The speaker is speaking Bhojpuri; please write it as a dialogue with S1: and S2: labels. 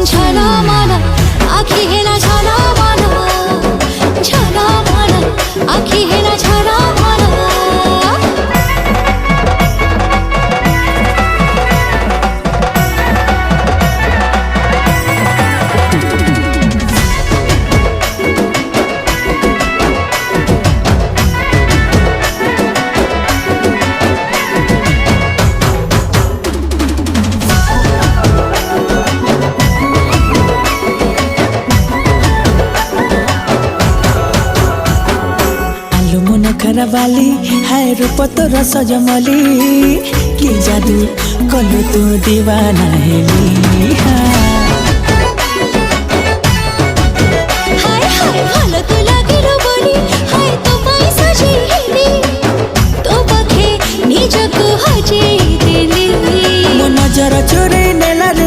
S1: छाना माना आखी है ना छाना माना, छाना माना आखी है ना छाना माना।
S2: वाली है रूप तोर सजमली कि जादू कलु तू दीवाना हेली।